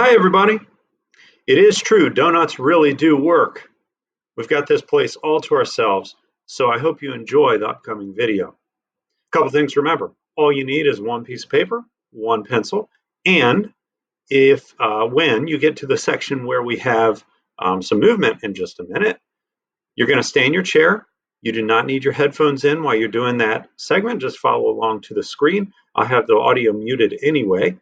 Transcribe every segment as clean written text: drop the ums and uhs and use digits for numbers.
Hi, everybody. It is true, donuts really do work. We've got this place all to ourselves, so I hope you enjoy the upcoming video. A couple things to remember. All you need is one piece of paper, one pencil, and when you get to the section where we have some movement in just a minute, you're going to stay in your chair. You do not need your headphones in while you're doing that segment. Just follow along to the screen. I have the audio muted anyway.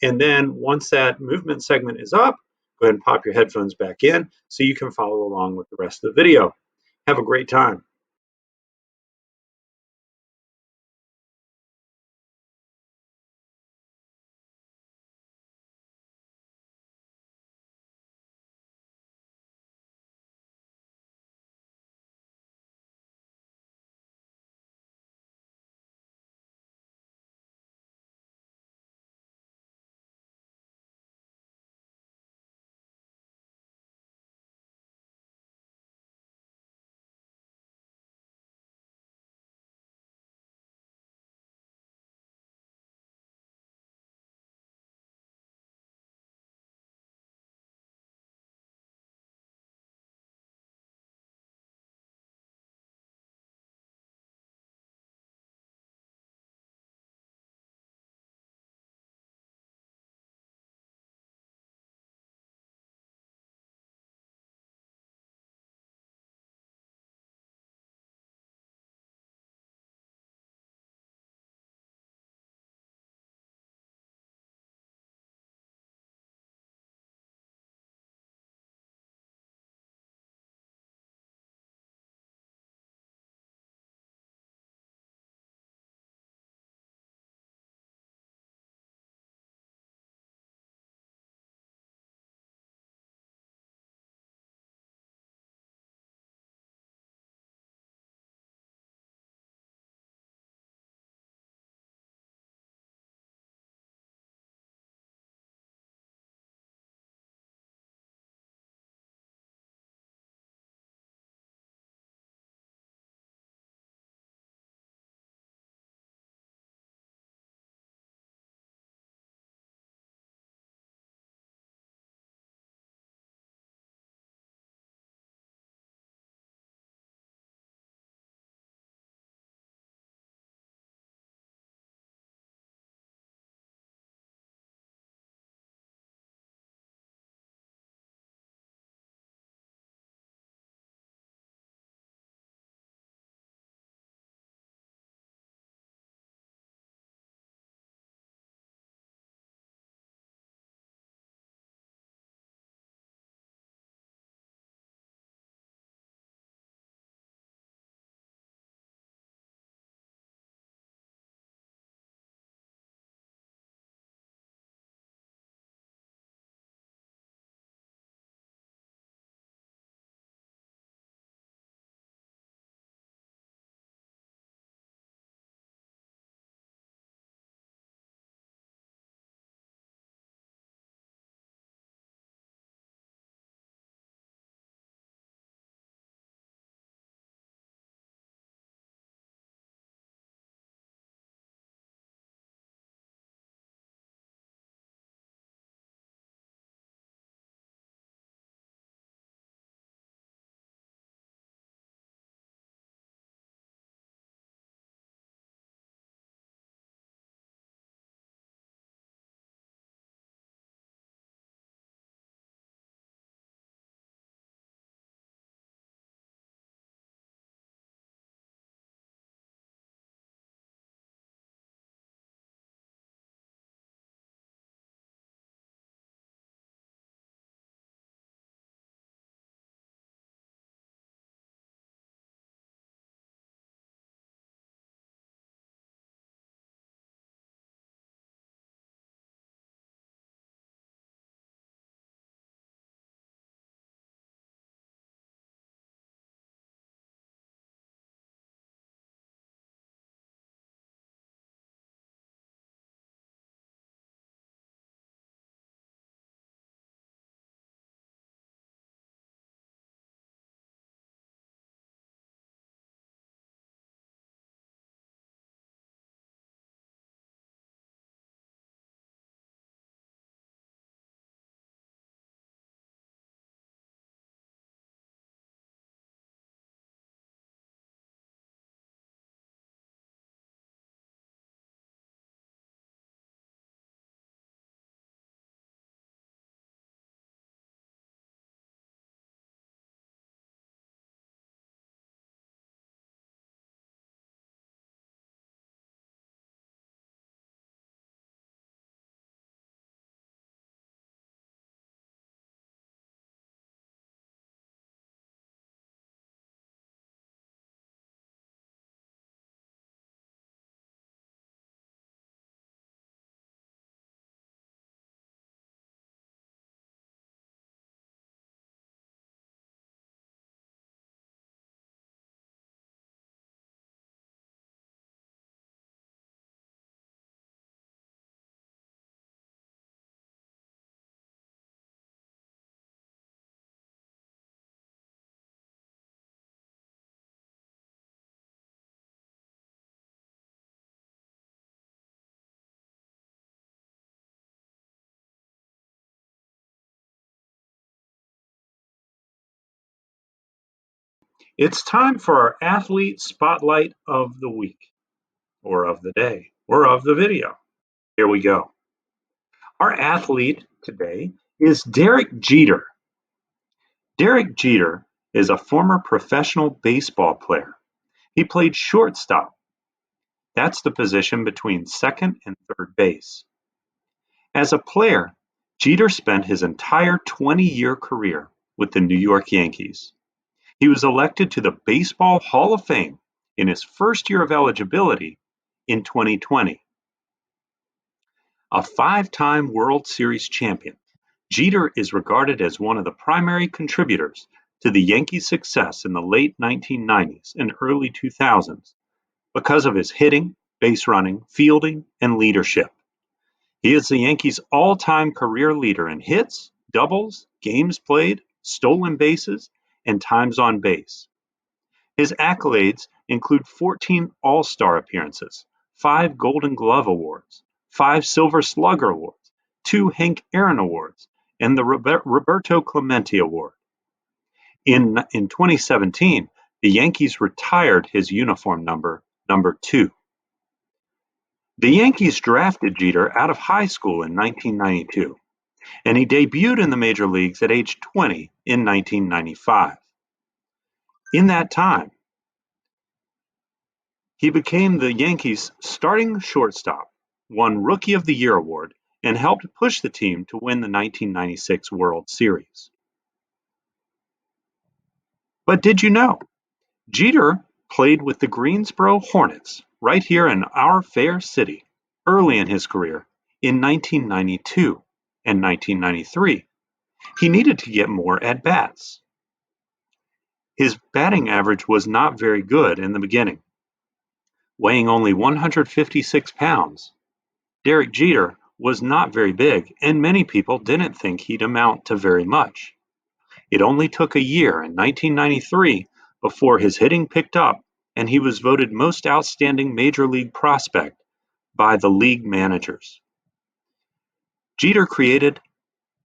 And then once that movement segment is up, go ahead and pop your headphones back in so you can follow along with the rest of the video. Have a great time. It's time for our athlete spotlight of the week, or of the day, or of the video. Here we go. Our athlete today is Derek Jeter. Derek Jeter is a former professional baseball player. He played shortstop. That's the position between second and third base. As a player, Jeter spent his entire 20-year career with the New York Yankees. He was elected to the Baseball Hall of Fame in his first year of eligibility in 2020. A five-time World Series champion, Jeter is regarded as one of the primary contributors to the Yankees' success in the late 1990s and early 2000s because of his hitting, base running, fielding, and leadership. He is the Yankees' all-time career leader in hits, doubles, games played, stolen bases, and times on base. His accolades include 14 All-Star appearances, 5 Golden Glove Awards, 5 Silver Slugger Awards, 2 Hank Aaron Awards, and the Roberto Clemente Award. In 2017, the Yankees retired his uniform number 2. The Yankees drafted Jeter out of high school in 1992, and he debuted in the major leagues at age 20 in 1995. In that time, he became the Yankees' starting shortstop, won Rookie of the Year award, and helped push the team to win the 1996 World Series. But did you know? Jeter played with the Greensboro Hornets right here in our fair city early in his career in 1992 and 1993. He needed to get more at-bats. His batting average was not very good in the beginning. Weighing only 156 pounds, Derek Jeter was not very big, and many people didn't think he'd amount to very much. It only took a year in 1993 before his hitting picked up and he was voted most outstanding major league prospect by the league managers. Jeter created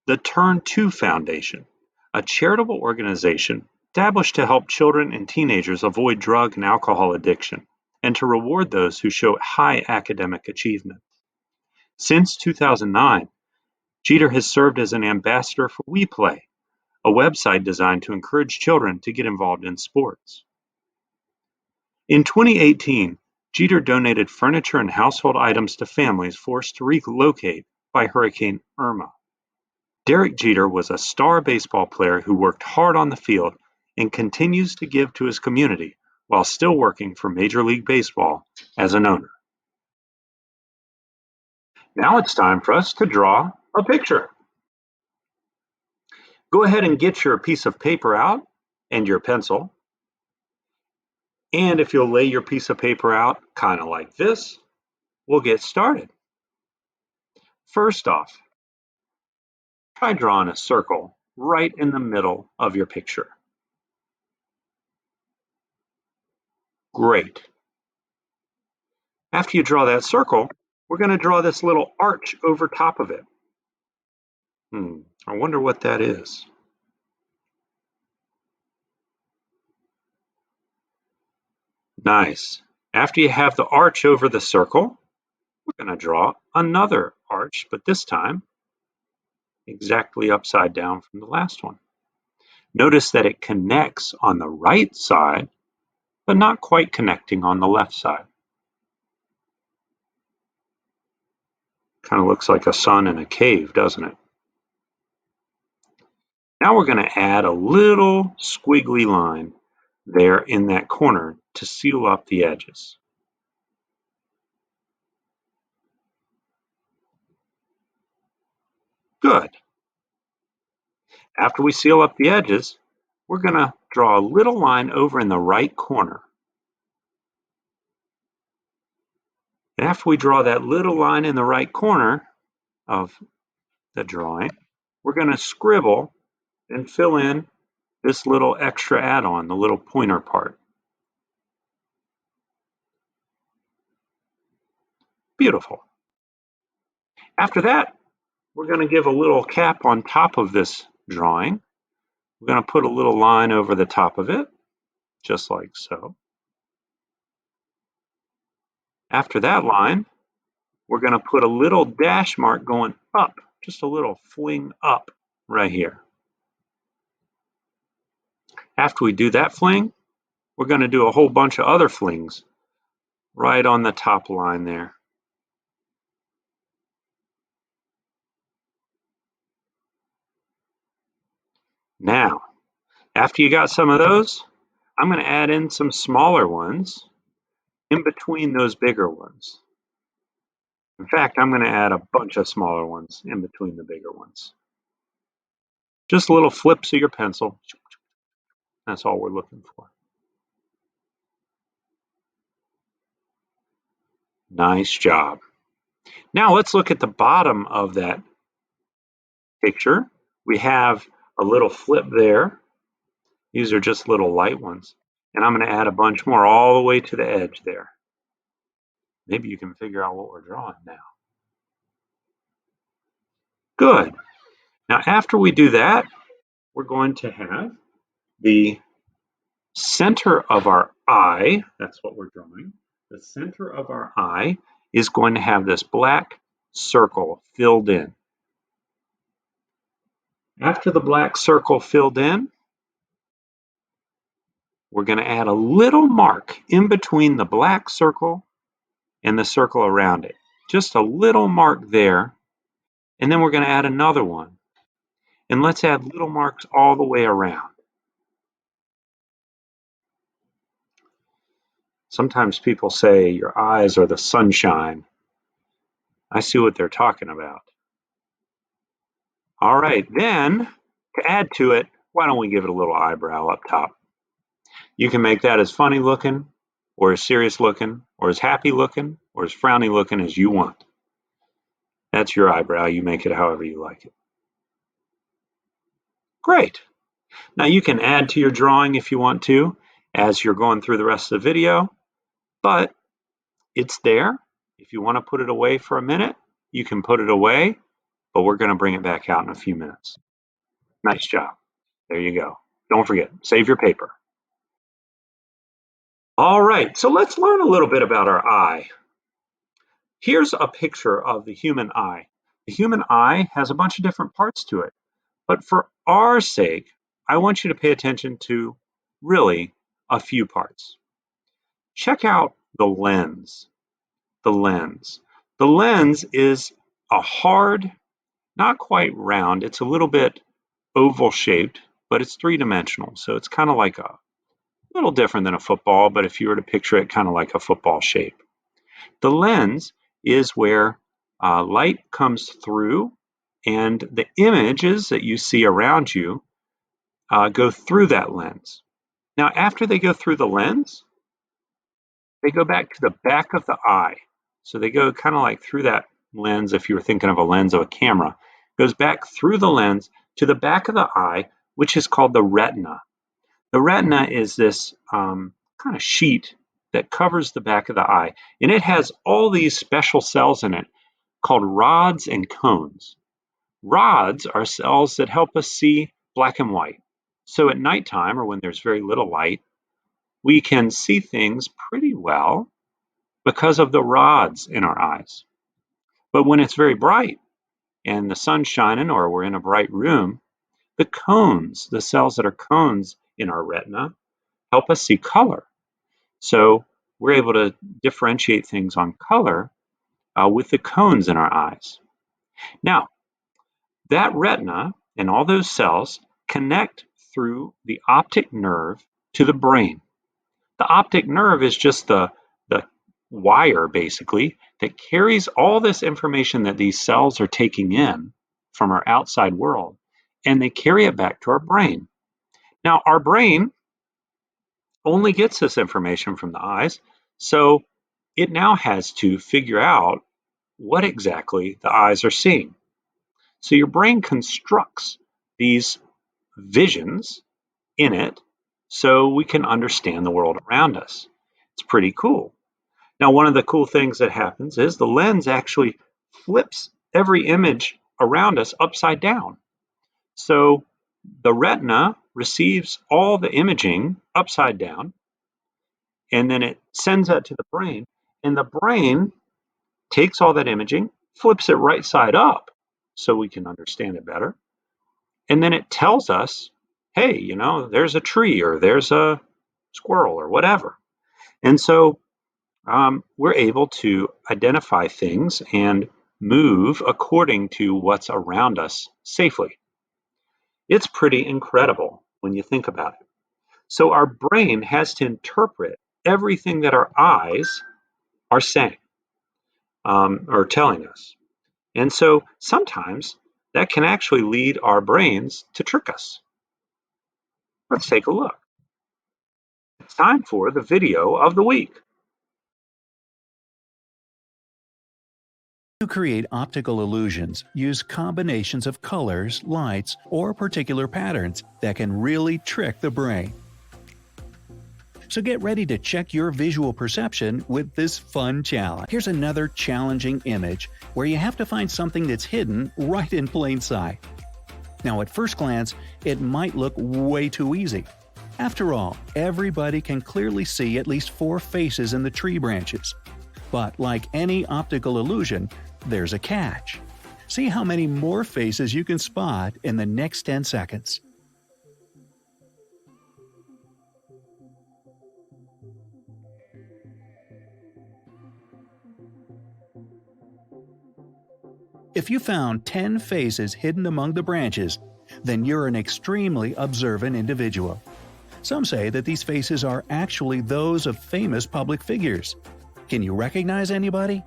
the Turn 2 Foundation, a charitable organization established to help children and teenagers avoid drug and alcohol addiction and to reward those who show high academic achievement. Since 2009, Jeter has served as an ambassador for We Play, a website designed to encourage children to get involved in sports. In 2018, Jeter donated furniture and household items to families forced to relocate by Hurricane Irma. Derek Jeter was a star baseball player who worked hard on the field and continues to give to his community while still working for Major League Baseball as an owner. Now it's time for us to draw a picture. Go ahead and get your piece of paper out and your pencil. And if you'll lay your piece of paper out kind of like this, we'll get started. First off, try drawing a circle right in the middle of your picture. Great. After you draw that circle, we're going to draw this little arch over top of it. I wonder what that is. Nice. After you have the arch over the circle, we're going to draw another arch, but this time exactly upside down from the last one. Notice that it connects on the right side, but not quite connecting on the left side. Kind of looks like a sun in a cave, doesn't it? Now we're going to add a little squiggly line there in that corner to seal up the edges. Good. After we seal up the edges, we're going to draw a little line over in the right corner. And after we draw that little line in the right corner of the drawing, we're going to scribble and fill in this little extra add-on, the little pointer part. Beautiful. After that, we're going to give a little cap on top of this drawing. We're going to put a little line over the top of it. just like so. After that line, we're going to put a little dash mark going up, just a little fling up right here. After we do that fling, we're going to do a whole bunch of other flings right on the top line there. Now, after you got some of those, I'm going to add in some smaller ones in between those bigger ones. In fact, I'm going to add a bunch of smaller ones in between the bigger ones. Just little flips of your pencil. That's all we're looking for. Nice job. Now let's look at the bottom of that picture. We have a little flip there. These are just little light ones. And I'm going to add a bunch more all the way to the edge there. Maybe you can figure out what we're drawing now. Good. Now after we do that, we're going to have the center of our eye. That's what we're drawing. The center of our eye is going to have this black circle filled in. After the black circle filled in, we're going to add a little mark in between the black circle and the circle around it. Just a little mark there. And then we're going to add another one. And let's add little marks all the way around. Sometimes people say your eyes are the sunshine. I see what they're talking about. All right, then to add to it, why don't we give it a little eyebrow up top? You can make that as funny looking, or as serious looking, or as happy looking, or as frowny looking as you want. That's your eyebrow. You make it however you like it. Great. Now you can add to your drawing if you want to as you're going through the rest of the video, but it's there. If you want to put it away for a minute, you can put it away, but we're going to bring it back out in a few minutes. Nice job. There you go. Don't forget, save your paper. All right, so let's learn a little bit about our eye. Here's a picture of the human eye. The human eye has a bunch of different parts to it, but for our sake, I want you to pay attention to really a few parts. Check out the lens. The lens. The lens is a hard, not quite round, it's a little bit oval shaped, but it's three-dimensional, so it's kind of like a little different than a football, but if you were to picture it kind of like a football shape. The lens is where light comes through and the images that you see around you go through that lens. Now, after they go through the lens, they go back to the back of the eye. So they go kind of like through that lens, if you were thinking of a lens of a camera, goes back through the lens to the back of the eye, which is called the retina. The retina is this kind of sheet that covers the back of the eye, and it has all these special cells in it called rods and cones. Rods are cells that help us see black and white. So at nighttime, or when there's very little light, we can see things pretty well because of the rods in our eyes. But when it's very bright and the sun's shining or we're in a bright room, the cones, the cells that are cones in our retina, help us see color. So we're able to differentiate things on color with the cones in our eyes. Now, that retina and all those cells connect through the optic nerve to the brain. The optic nerve is just the wire, basically, that carries all this information that these cells are taking in from our outside world, and they carry it back to our brain. Now, our brain only gets this information from the eyes, so it now has to figure out what exactly the eyes are seeing. So your brain constructs these visions in it so we can understand the world around us. It's pretty cool. Now, one of the cool things that happens is the lens actually flips every image around us upside down. So the retina receives all the imaging upside down, and then it sends that to the brain, and the brain takes all that imaging, flips it right side up so we can understand it better, and then it tells us, hey, there's a tree or there's a squirrel or whatever. And so we're able to identify things and move according to what's around us safely. It's pretty incredible when you think about it. So our brain has to interpret everything that our eyes are saying or telling us. And so sometimes that can actually lead our brains to trick us. Let's take a look. It's time for the video of the week. To create optical illusions, use combinations of colors, lights, or particular patterns that can really trick the brain. So get ready to check your visual perception with this fun challenge. Here's another challenging image where you have to find something that's hidden right in plain sight. Now at first glance, it might look way too easy. After all, everybody can clearly see at least 4 faces in the tree branches. But like any optical illusion, there's a catch. See how many more faces you can spot in the next 10 seconds. If you found 10 faces hidden among the branches, then you're an extremely observant individual. Some say that these faces are actually those of famous public figures. Can you recognize anybody?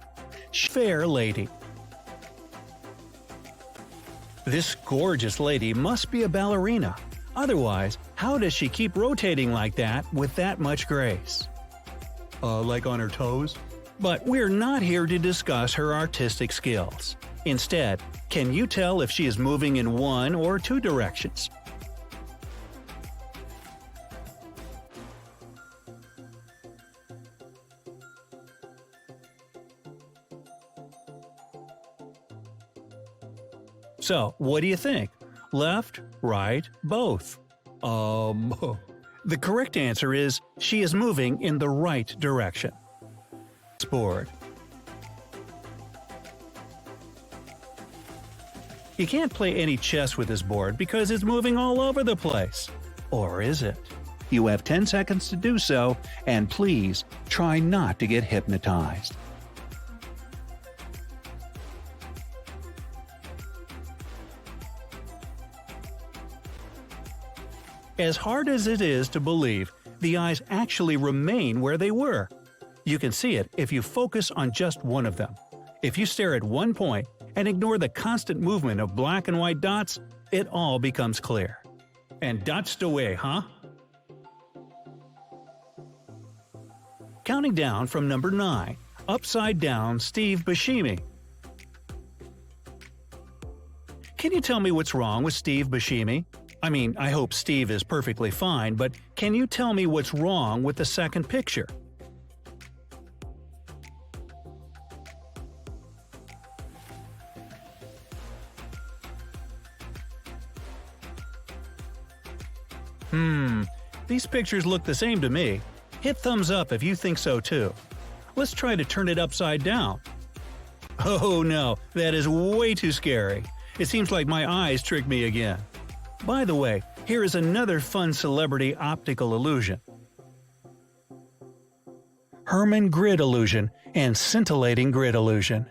Fair lady. This gorgeous lady must be a ballerina. Otherwise, how does she keep rotating like that with that much grace? Like on her toes? But we're not here to discuss her artistic skills. Instead, can you tell if she is moving in one or two directions? So, what do you think? Left, right, both? The correct answer is she is moving in the right direction. Board. You can't play any chess with this board because it's moving all over the place. Or is it? You have 10 seconds to do so, and please try not to get hypnotized. As hard as it is to believe, the eyes actually remain where they were. You can see it if you focus on just one of them. If you stare at one point and ignore the constant movement of black and white dots, it all becomes clear. And that's the way, huh? Counting down from number 9, upside down Steve Buscemi. Can you tell me what's wrong with Steve Buscemi? I mean, I hope Steve is perfectly fine, but can you tell me what's wrong with the second picture? These pictures look the same to me. Hit thumbs up if you think so too. Let's try to turn it upside down. Oh no, that is way too scary. It seems like my eyes tricked me again. By the way, here is another fun celebrity optical illusion. Herman grid illusion and scintillating grid illusion.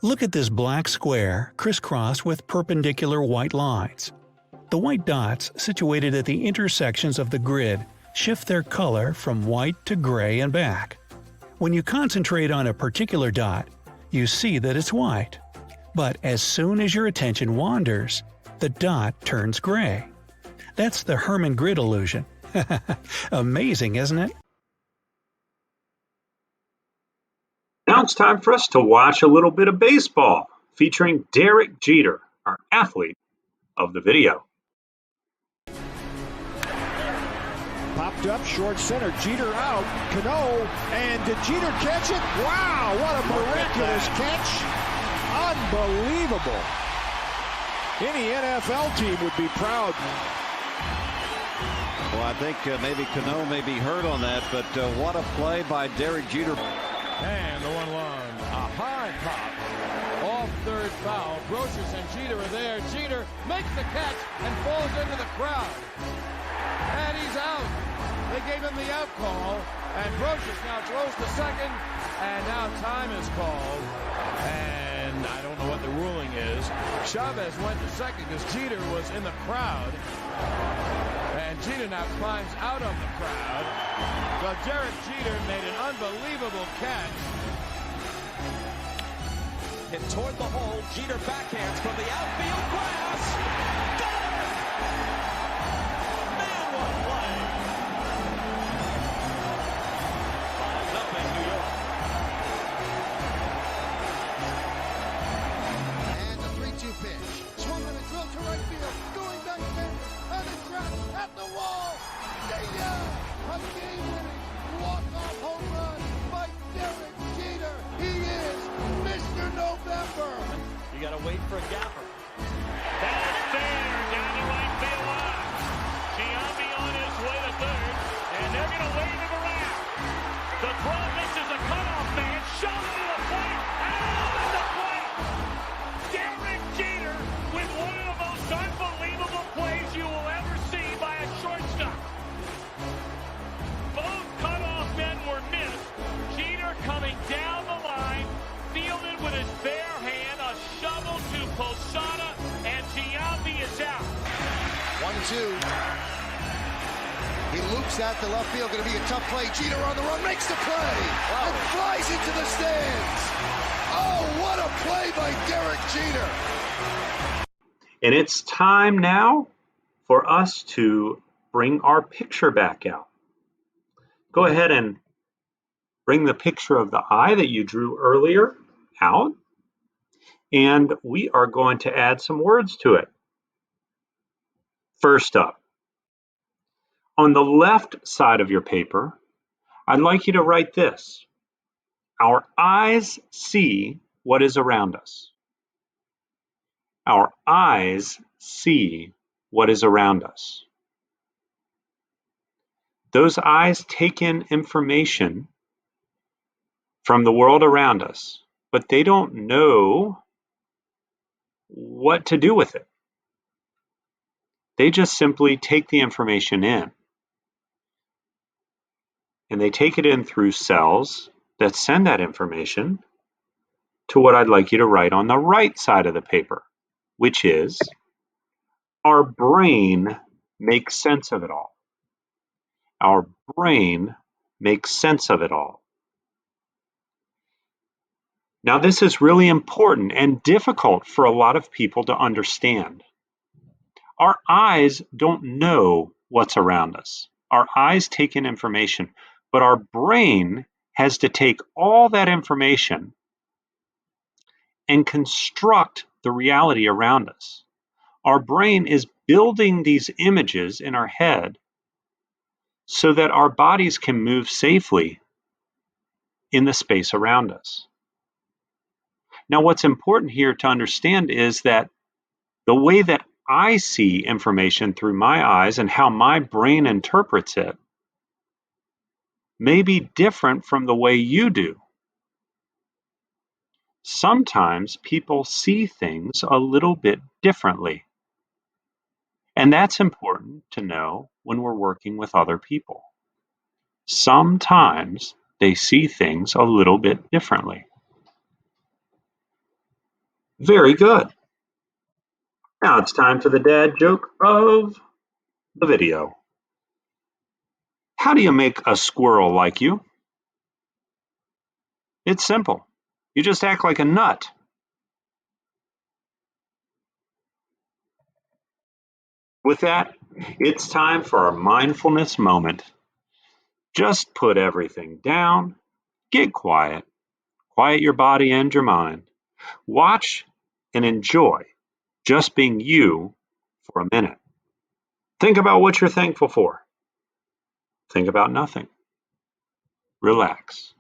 Look at this black square crisscrossed with perpendicular white lines. The white dots situated at the intersections of the grid shift their color from white to gray and back. When you concentrate on a particular dot, you see that it's white. But as soon as your attention wanders, the dot turns gray. That's the Herman grid illusion. Amazing, isn't it? Now it's time for us to watch a little bit of baseball featuring Derek Jeter, our athlete of the video. Popped up, short center, Jeter out, Cano, and did Jeter catch it? Wow, what a miraculous catch! Unbelievable! Any NFL team would be proud. Well, I think maybe Cano may be hurt on that, but what a play by Derek Jeter. And the 1-1, a high pop off third foul. Brocious and Jeter are there. Jeter makes the catch and falls into the crowd. And he's out. They gave him the out call. And Brocious now throws to second. And now time is called. And I don't know what the ruling is. Chavez went to second because Jeter was in the crowd. And Jeter now climbs out of the crowd. Well, Derek Jeter made an unbelievable catch. Hit toward the hole. Jeter backhands from the outfield grass. Got it! Man, what a play! 5-0 New York. And the 3-2 pitch. Swung on a drill to right field. Going back there. On the track. At the wall. See ya! A game-winning walk-off home run by Derek Jeter. He is Mr. November. You got to wait for a gapper. That is fair down the right field line. Giambi on his way to third, and they're going to wave him around. The throw misses a cutoff man, shot to the plate, out of the plate. Derek Jeter with one of the most unbelievable plays you will ever see by a shortstop. Both cutoff men were missed. Jeter coming down the line, fielded with his bare hand, a shovel to Posada, and Giambi is out. 1-2. He loops that to left field. Going to be a tough play. Jeter on the run. Makes the play. And flies into the stands. Oh, what a play by Derek Jeter. And it's time now for us to bring our picture back out. Go ahead and bring the picture of the eye that you drew earlier out. And we are going to add some words to it. First up, on the left side of your paper, I'd like you to write this. Our eyes see what is around us. Our eyes see what is around us. Those eyes take in information from the world around us, but they don't know what to do with it. They just simply take the information in. And they take it in through cells that send that information to what I'd like you to write on the right side of the paper, which is our brain makes sense of it all. Our brain makes sense of it all. Now, this is really important and difficult for a lot of people to understand. Our eyes don't know what's around us. Our eyes take in information, but our brain has to take all that information and construct the reality around us. Our brain is building these images in our head so that our bodies can move safely in the space around us. Now, what's important here to understand is that the way that I see information through my eyes and how my brain interprets it may be different from the way you do. Sometimes people see things a little bit differently. And that's important to know when we're working with other people. Sometimes they see things a little bit differently. Very good. Now it's time for the dad joke of the video. How do you make a squirrel like you? It's simple. You just act like a nut. With that, it's time for our mindfulness moment. Just put everything down, get quiet, quiet your body and your mind. Watch and enjoy just being you for a minute. Think about what you're thankful for. Think about nothing. Relax.